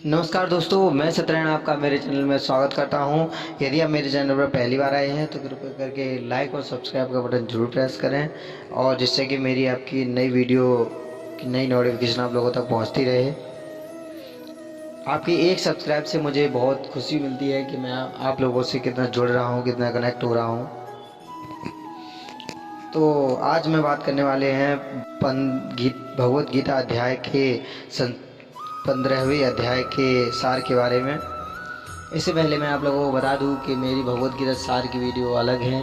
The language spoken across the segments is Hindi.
नमस्कार दोस्तों, मैं सत्यनारायण आपका मेरे चैनल में स्वागत करता हूं। यदि आप मेरे चैनल पर पहली बार आए हैं तो कृपया करके लाइक और सब्सक्राइब का बटन जरूर प्रेस करें, और जिससे कि मेरी आपकी नई वीडियो की नई नोटिफिकेशन आप लोगों तक पहुंचती रहे। आपकी एक सब्सक्राइब से मुझे बहुत खुशी मिलती है कि मैं आप लोगों से कितना जुड़ रहा हूँ, कितना कनेक्ट हो रहा हूँ। तो आज मैं बात करने वाले हैं भगवत गीता अध्याय के 15वें अध्याय के सार के बारे में। इससे पहले मैं आप लोगों को बता दूं कि मेरी भगवत गीता सार की वीडियो अलग है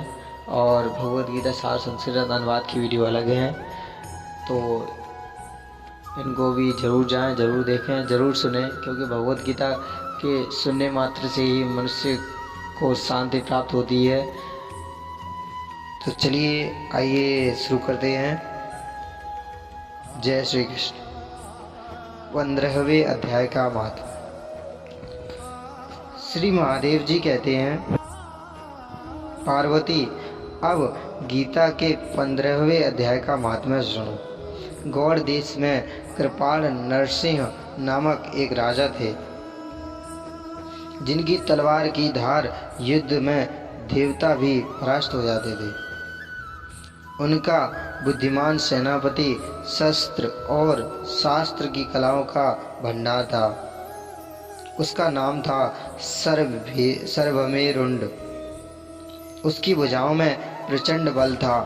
और भगवत गीता सार संस्कृत अनुवाद की वीडियो अलग है। तो इनको भी ज़रूर जाएं, ज़रूर देखें, ज़रूर सुनें, क्योंकि भगवत गीता के सुनने मात्र से ही मनुष्य को शांति प्राप्त होती है। तो चलिए आइए शुरू करते हैं। जय श्री कृष्ण। 15वें अध्याय का महत्व। श्री महादेव जी कहते हैं, पार्वती अब गीता के 15वें अध्याय का महात्म्य सुनो। गौड़ देश में कृपाल नरसिंह नामक एक राजा थे, जिनकी तलवार की धार युद्ध में देवता भी परास्त हो जाते थे। उनका बुद्धिमान सेनापति शस्त्र और शास्त्र की कलाओं का भंडार था। उसका नाम था सर्वमेरुंड। उसकी भुजाओं में प्रचंड बल था।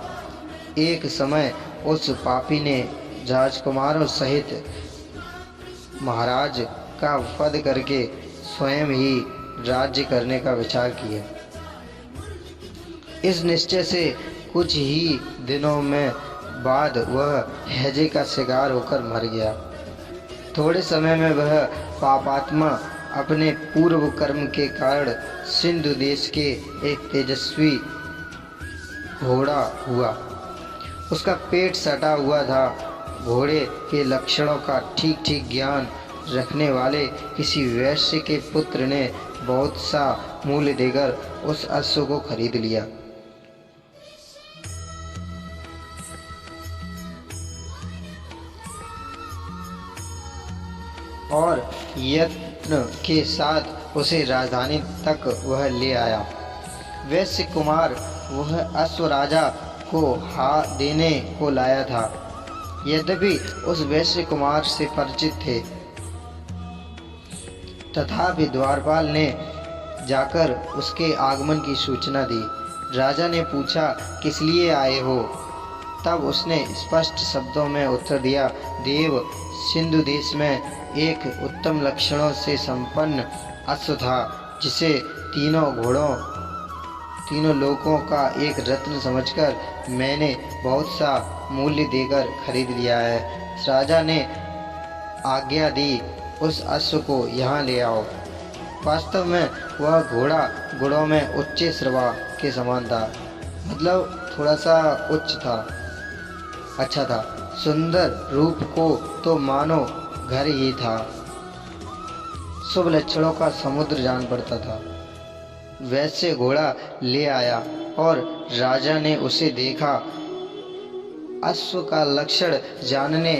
एक समय उस पापी ने राजकुमारों सहित महाराज का वध करके स्वयं ही राज्य करने का विचार किया। इस निश्चय से कुछ ही दिनों में बाद वह हैजे का शिकार होकर मर गया। थोड़े समय में वह पापात्मा अपने पूर्व कर्म के कारण सिंधु देश के एक तेजस्वी घोड़ा हुआ। उसका पेट सटा हुआ था। घोड़े के लक्षणों का ठीक ठीक ज्ञान रखने वाले किसी वैश्य के पुत्र ने बहुत सा मूल्य देकर उस अश्व को खरीद लिया। और यत्न के साथ उसे राजधानी तक वह ले आया। वैश्य कुमार वह अश्व राजा को देने को लाया था। यद्यपि उस वैश्य कुमार से परिचित थे, तथापि द्वारपाल ने जाकर उसके आगमन की सूचना दी। राजा ने पूछा, किस लिए आए हो? तब उसने स्पष्ट शब्दों में उत्तर दिया, देव, सिंधु देश में एक उत्तम लक्षणों से संपन्न अश्व था, जिसे तीनों लोकों का एक रत्न समझकर मैंने बहुत सा मूल्य देकर खरीद लिया है। राजा ने आज्ञा दी, उस अश्व को यहाँ ले आओ। वास्तव में वह घोड़ा गुणों में उच्च श्रवा के समान था, मतलब थोड़ा सा उच्च था, अच्छा था। सुंदर रूप को तो मानो घर ही था। शुभ लक्षणों का समुद्र जान पड़ता था। वैसे घोड़ा ले आया और राजा ने उसे देखा। अश्व का लक्षण जानने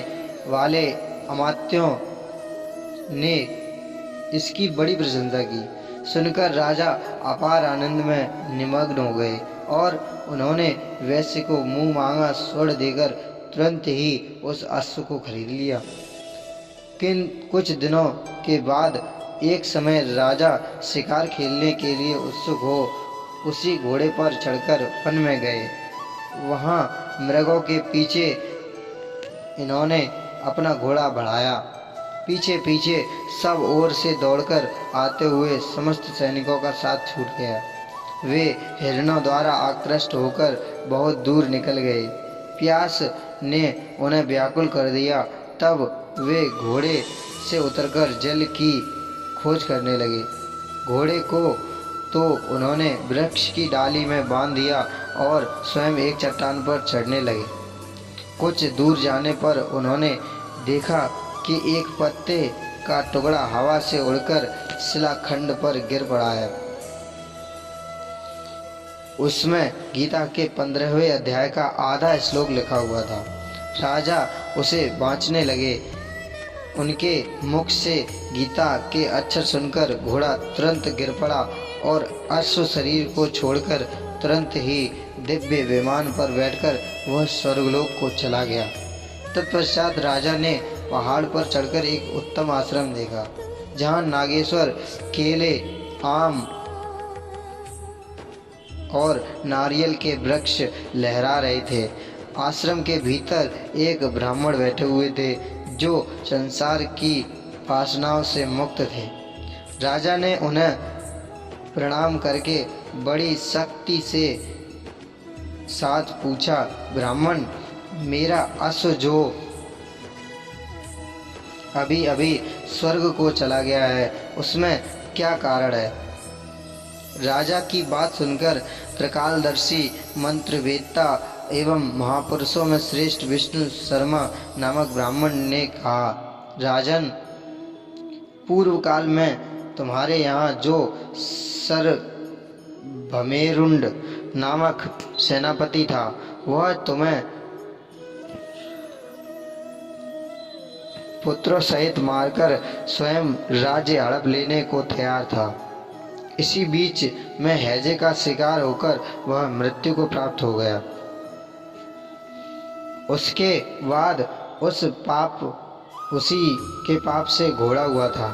वाले अमात्यों ने इसकी बड़ी प्रशंसा की। सुनकर राजा अपार आनंद में निमग्न हो गए और उन्होंने वैश्य को मुंह मांगा स्वर्ण देकर तुरंत ही उस अश्व को खरीद लिया। कुछ दिनों के बाद एक समय राजा शिकार खेलने के लिए उत्सुक हो उसी घोड़े पर चढ़कर वन में गए। वहां मृगों के पीछे इन्होंने अपना घोड़ा बढ़ाया। पीछे पीछे सब ओर से दौड़कर आते हुए समस्त सैनिकों का साथ छूट गया। वे हिरणों द्वारा आकृष्ट होकर बहुत दूर निकल गए। प्यास ने उन्हें व्याकुल कर दिया। तब वे घोड़े से उतरकर जल की खोज करने लगे। घोड़े को तो उन्होंने वृक्ष की डाली में बांध दिया और स्वयं एक चट्टान पर चढ़ने लगे। कुछ दूर जाने पर उन्होंने देखा कि एक पत्ते का टुकड़ा हवा से उड़कर शिलाखंड पर गिर पड़ा है। उसमें गीता के 15वें अध्याय का आधा श्लोक लिखा हुआ था। राजा उसे बाँचने लगे। उनके मुख से गीता के अक्षर सुनकर घोड़ा तुरंत गिर पड़ा और अश्व शरीर को छोड़कर तुरंत ही दिव्य विमान पर बैठकर वह स्वर्गलोक को चला गया। तत्पश्चात राजा ने पहाड़ पर चढ़कर एक उत्तम आश्रम देखा, जहाँ नागेश्वर केले, आम और नारियल के वृक्ष लहरा रहे थे। आश्रम के भीतर एक ब्राह्मण बैठे हुए थे जो संसार की वासनाओं से मुक्त थे। राजा ने उन्हें प्रणाम करके बड़ी सख्ती से साथ पूछा, ब्राह्मण, मेरा अश्व जो अभी अभी स्वर्ग को चला गया है, उसमें क्या कारण है? राजा की बात सुनकर त्रिकालदर्शी मंत्रवेत्ता एवं महापुरुषों में श्रेष्ठ विष्णु शर्मा नामक ब्राह्मण ने कहा, राजन, पूर्व काल में तुम्हारे यहाँ जो सरभमेरुंड नामक सेनापति था, वह तुम्हें पुत्रों सहित मारकर स्वयं राज्य हड़प लेने को तैयार था। इसी बीच में हैजे का शिकार होकर वह मृत्यु को प्राप्त हो गया। उसके बाद उसी के पाप से घोड़ा हुआ था।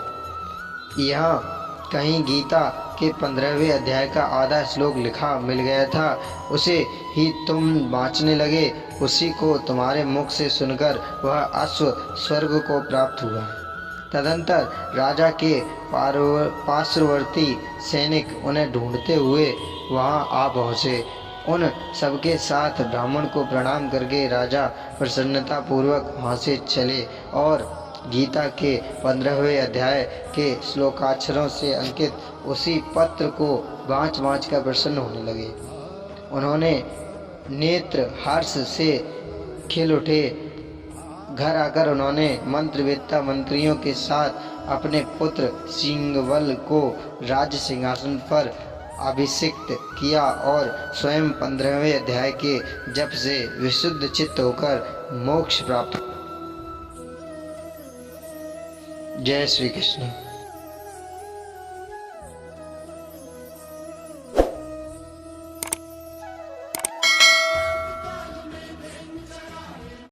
यहाँ कहीं गीता के 15वें अध्याय का आधा श्लोक लिखा मिल गया था, उसे ही तुम बाँचने लगे। उसी को तुम्हारे मुख से सुनकर वह अश्व स्वर्ग को प्राप्त हुआ। तदंतर राजा के पार्श्ववर्ती सैनिक उन्हें ढूंढते हुए वहां आ पहुँचे। उन सबके साथ ब्राह्मण को प्रणाम करके राजा प्रसन्नता पूर्वक वहाँ से चले और गीता के 15वें अध्याय के श्लोकाक्षरों से अंकित उसी पत्र को बाँच कर प्रसन्न होने लगे। उन्होंने नेत्र हर्ष से खिल उठे। घर आकर उन्होंने मंत्रवेत्ता मंत्रियों के साथ अपने पुत्र सिंगवल को राज्य सिंहासन पर अभिषिक्त किया और स्वयं 15वें अध्याय के जप से विशुद्ध चित्त होकर मोक्ष प्राप्त। जय श्री कृष्ण।